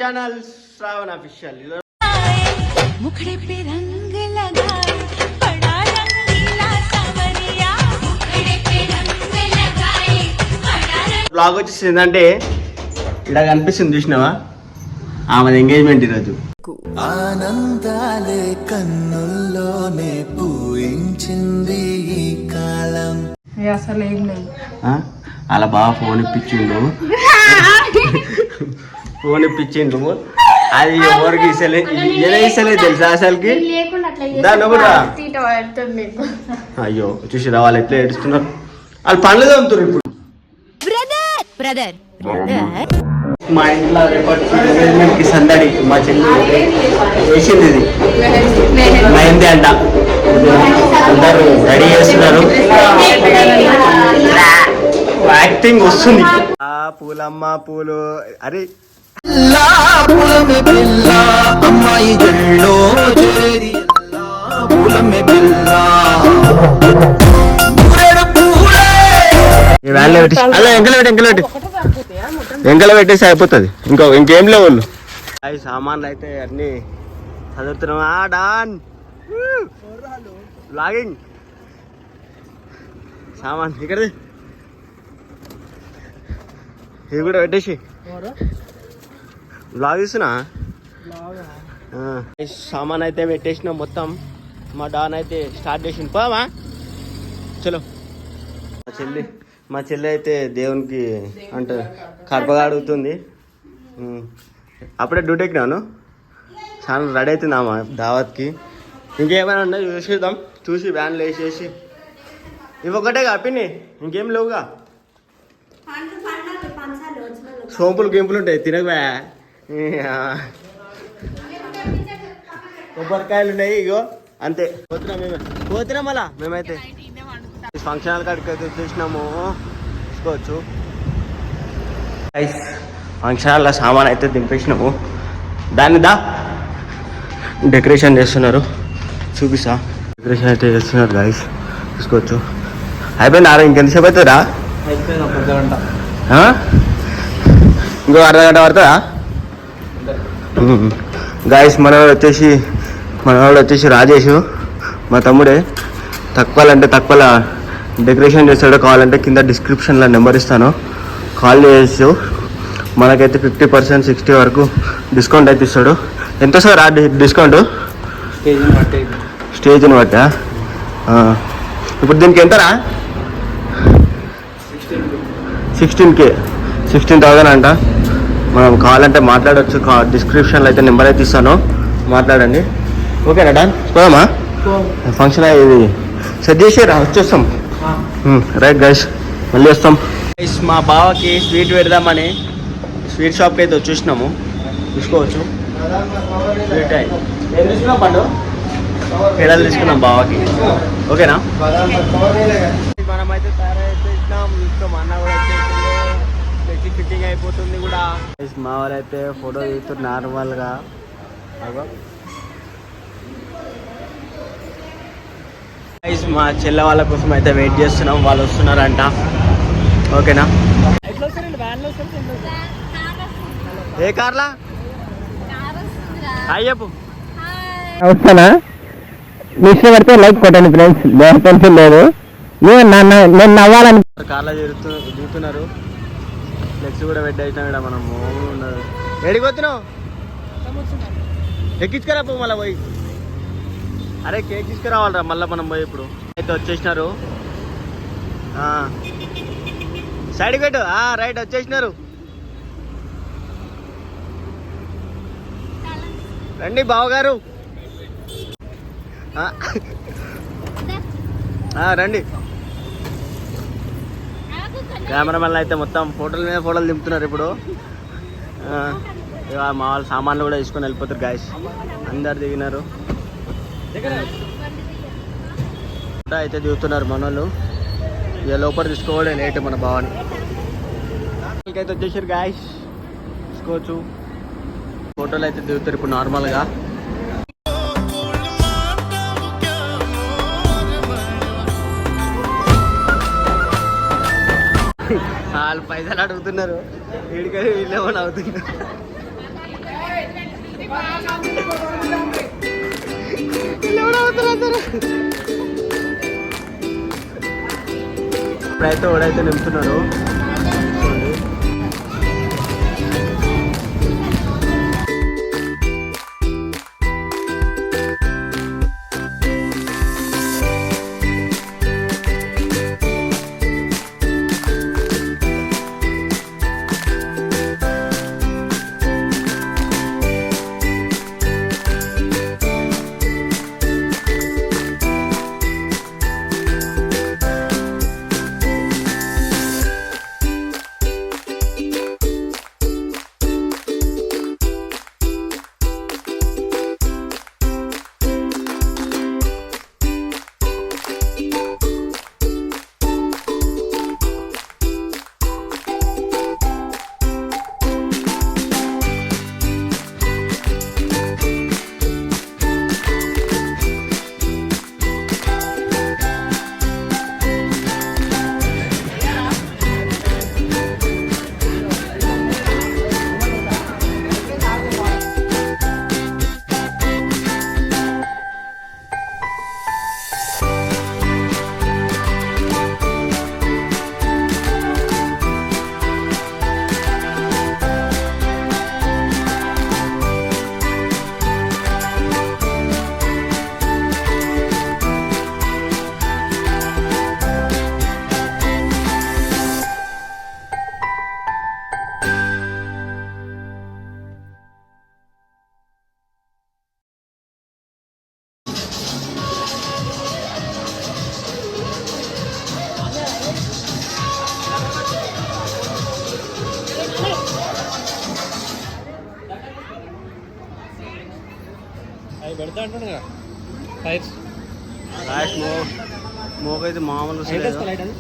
Channel శ్రావణ official. ముఖడే pay రంగ్ లగాయే బడా Rangeela సవరియా ముఖడే pay రంగ్ లగాయే బడా రంగ్. Blog వచ్చేసి ఏంటంటే ఇలా కనిపిస్తుంది చూసినావా ఆమె ఎంగేజ్మెంట్ ఈరోజు. ఆనందాలే కన్నుల్లోనే పూయించింది ఈ కాలం. అసలు ఏం లేదు. అలా బాగా ఫోన్ ఇప్పించిండు అది ఎవరికి ఇసలేదు తెలుసా అసలుకి. దాన్ని కూడా అయ్యో చూసిరా వాళ్ళు ఎట్లా ఏడుస్తున్నారు. వాళ్ళు పనులు తమ్ముతారు ఇప్పుడు. మా ఇంట్లో రేపటి ఎంగేజ్మెంట్ కి సందడి. మా చెల్లి వేసింది ఇది మెహందీ అంట. అందరూ రెడీ చేస్తున్నారు. యాక్టింగ్ వస్తుంది. పూలమ్మ పూలు అరే అమ్మాయి జల్లో ఎంకలో పెట్టేసి అయిపోతుంది. ఇంకేం లేవు వాళ్ళు. అవి సామాన్లు అయితే అన్ని చదువుతున్నాం. డాన్ లాగింగ్ సామాన్ ఇక్కడది ఇవి కూడా పెట్టేసి బ్లాగ్ ఇస్తున్నా. సామాన్ అయితే పెట్టేసిన మొత్తం. మా డాన్ అయితే స్టార్ట్ చేసింది. పోమా చలో. మా చెల్లి అయితే దేవునికి అంటే కడపగా అడుగుతుంది. అప్పుడే డ్యూటీకి రాను చాలా రెడీ అవుతుంది అమ్మా దావత్కి. ఇంకేమైనా ఉన్నాయి చూసేద్దాం. చూసి వ్యాన్లు వేసేసి ఇవి ఒకటే కాపిని ఇంకేం లేవుగా. సోంపులు గింపులు ఉంటాయి తినగా. కొబ్బరికాయలు ఉన్నాయి ఇగో అంతే. పోతున్నాం అలా మేమైతే ఫంక్షన్ హాల్ కాడికి అయితే చూసినాము. చూసుకోవచ్చు ఫంక్షన్ హాల్లో సామాన్ అయితే దింపేసినాము. దాన్ని డెకరేషన్ చేస్తున్నారు. చూపిస్తా డెకరేషన్ అయితే చేస్తున్నారు గైస్. చూసుకోవచ్చు. అయిపోయింది. ఇంకెంతసేపు అవుతుందా? ఇంకో అర్ధగంట పడుతుందా గాయస్? మనవాడు వచ్చేసి రాజేష్ మా తమ్ముడే. తక్కువ డెకరేషన్ చేస్తాడు. కావాలంటే కింద డిస్క్రిప్షన్లో నెంబర్ ఇస్తాను, కాల్ చేయొచ్చు. మనకైతే 50% 60 వరకు డిస్కౌంట్ అయితే ఇస్తాడు. ఎంత సార్ డిస్కౌంట్? స్టేజ్ని బట్టా. ఇప్పుడు దీనికి ఎంతరా? 16K 16,000 అంట. మనం కావాలంటే మాట్లాడవచ్చు. డిస్క్రిప్షన్లో అయితే నెంబర్ అయితే ఇస్తాను, మాట్లాడండి. ఓకేనా డాన్? పోదామా? ఫంక్షన్ ఇది సెట్ చేసి వచ్చేస్తాం. రైట్ గైస్, మళ్ళీ వస్తాం. మా బావకి స్వీట్ పెడదామని స్వీట్ షాప్కి అయితే వచ్చేసినాము. తీసుకోవచ్చు. స్వీట్ ఏం తీసుకున్నాం పండు? పేడలు తీసుకున్నాం బావకి. ఓకేనా? మనమైతే తయారైతే ఇచ్చినాం. చూస్తాం. అన్న కూడా వచ్చేసి ఫిట్టింగ్ అయిపోతుంది కూడా. మా వాళ్ళు అయితే ఫోటో తీస్తారు నార్మల్గా. మా చెల్లె వాళ్ళ కోసం అయితే వెయిట్ చేస్తున్నాం. వాళ్ళు వస్తున్నారంట. ఓకేనా? ఏ కార్లా? చెప్పు. వస్తానా? మిషన్ పడితే లైక్ కొట్టండి ఫ్రెండ్స్. టెన్షన్ లేదు. నేను నవ్వాలని కార్లో దిగుతున్నారు. ఫ్లెక్స్ కూడా పెట్టేసినాం ఇక్కడ. మనం ఉన్నారు. ఎడిపోతున్నావు? ఎక్కించుకురా పో మళ్ళీ పోయి. అరే కేక్ తీసుకురావాలరా మళ్ళీ మనం పోయి. ఇప్పుడు అయితే వచ్చేసినారు. సైడ్కి పెట్టు. రైట్ వచ్చేసినారు. రండి బావగారు. రండి. కెమెరామెన్ అయితే మొత్తం ఫోటోల మీద ఫోటోలు దింపుతున్నారు ఇప్పుడు. మా వాళ్ళు సామాన్లు కూడా తీసుకొని వెళ్ళిపోతారు గాయస్. అందరు దిగినారు. అయితే దిగుతున్నారు మన వాళ్ళు. ఇక లోపల తీసుకోవడం లేట్ మన బావని. అయితే వచ్చేసారు గాయస్. తీసుకోవచ్చు. ఫోటోలు అయితే దిగుతారు ఇప్పుడు నార్మల్గా. వాళ్ళు పైసలు అడుగుతున్నారు. వీడికని వీళ్ళేమని అవుతున్నారు. ఇప్పుడైతే ఓడైతే నింపుతున్నారు చూడండి. అవి పెడతా అంటాను కదా టైర్స్ లాస్ట్ మోగ అయితే మామూలు లైట్ వేస్తా లైట్ అది